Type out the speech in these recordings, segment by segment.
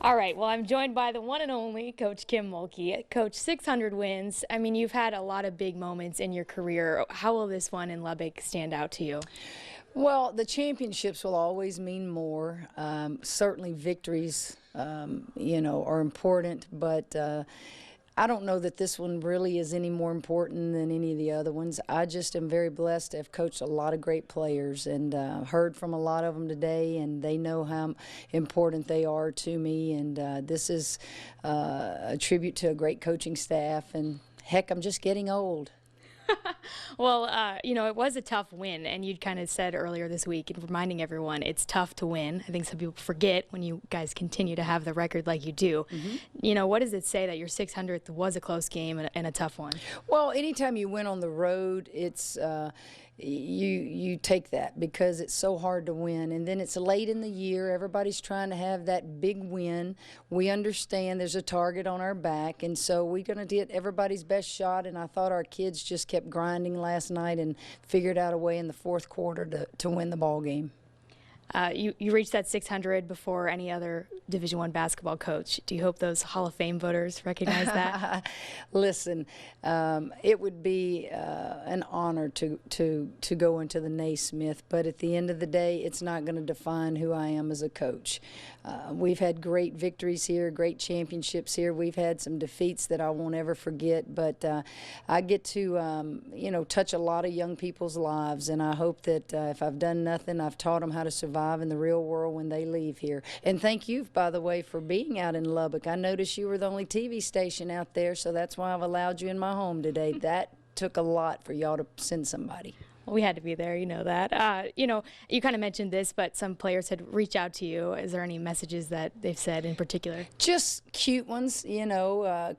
All right, well, I'm joined by the one and only Coach Kim Mulkey. Coach, 600 wins. I mean, you've had a lot of big moments in your career. How will this one in Lubbock stand out to you? Well, the championships will always mean more. Certainly victories, are important, but I don't know that this one really is any more important than any of the other ones. I just am very blessed to have coached a lot of great players and heard from a lot of them today, and they know how important they are to me. And this is a tribute to a great coaching staff. And heck, I'm just getting old. Well, it was a tough win, and you'd kind of said earlier this week, and reminding everyone it's tough to win. I think some people forget when you guys continue to have the record like you do. What does it say that your 600th was a close game and a tough one? Well, anytime you win on the road, it's you take that because it's so hard to win, and then it's late in the year. Everybody's trying to have that big win. We understand there's a target on our back, and so we're going to get everybody's best shot. And I thought our kids just kept grinding last night and figured out a way in the fourth quarter to win the ball game. You reached that 600 before any other Division I basketball coach. Do you hope those Hall of Fame voters recognize that? Listen, it would be an honor to go into the Naismith, but at the end of the day, it's not going to define who I am as a coach. We've had great victories here, great championships here. We've had some defeats that I won't ever forget, but I get to, touch a lot of young people's lives, and I hope that if I've done nothing, I've taught them how to survive in the real world when they leave here. And thank you, by the way, for being out in Lubbock. I noticed you were the only TV station out there, so that's why I've allowed you in my home today. That took a lot for y'all to send somebody. Well, we had to be there, you know that. You kind of mentioned this, but some players had reached out to you. Is there any messages that they've said in particular? Just cute ones,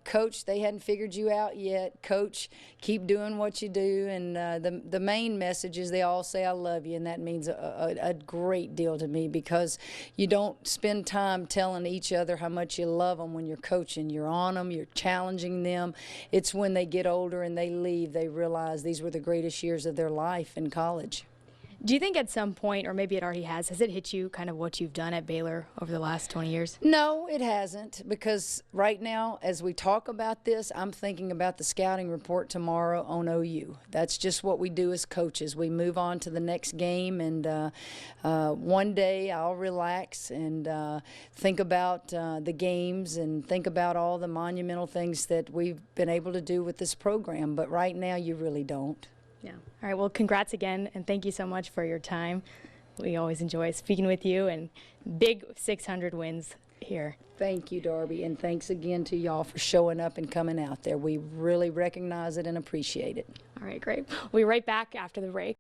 Coach, they hadn't figured you out yet. Coach, keep doing what you do. And the main message is they all say I love you, and that means a great deal to me because you don't spend time telling each other how much you love them when you're coaching. You're on them, you're challenging them. It's when they get older and they leave, they realize these were the greatest years of their life in college. Do you think at some point, or maybe it already has it hit you kind of what you've done at Baylor over the last 20 years? No, it hasn't, because right now, as we talk about this, I'm thinking about the scouting report tomorrow on OU. That's just what we do as coaches. We move on to the next game, and one day I'll relax and think about the games and think about all the monumental things that we've been able to do with this program. But right now, you really don't. Yeah. All right. Well, congrats again, and thank you so much for your time. We always enjoy speaking with you, and big 600 wins here. Thank you, Darby, and thanks again to y'all for showing up and coming out there. We really recognize it and appreciate it. All right, great. We'll be right back after the break.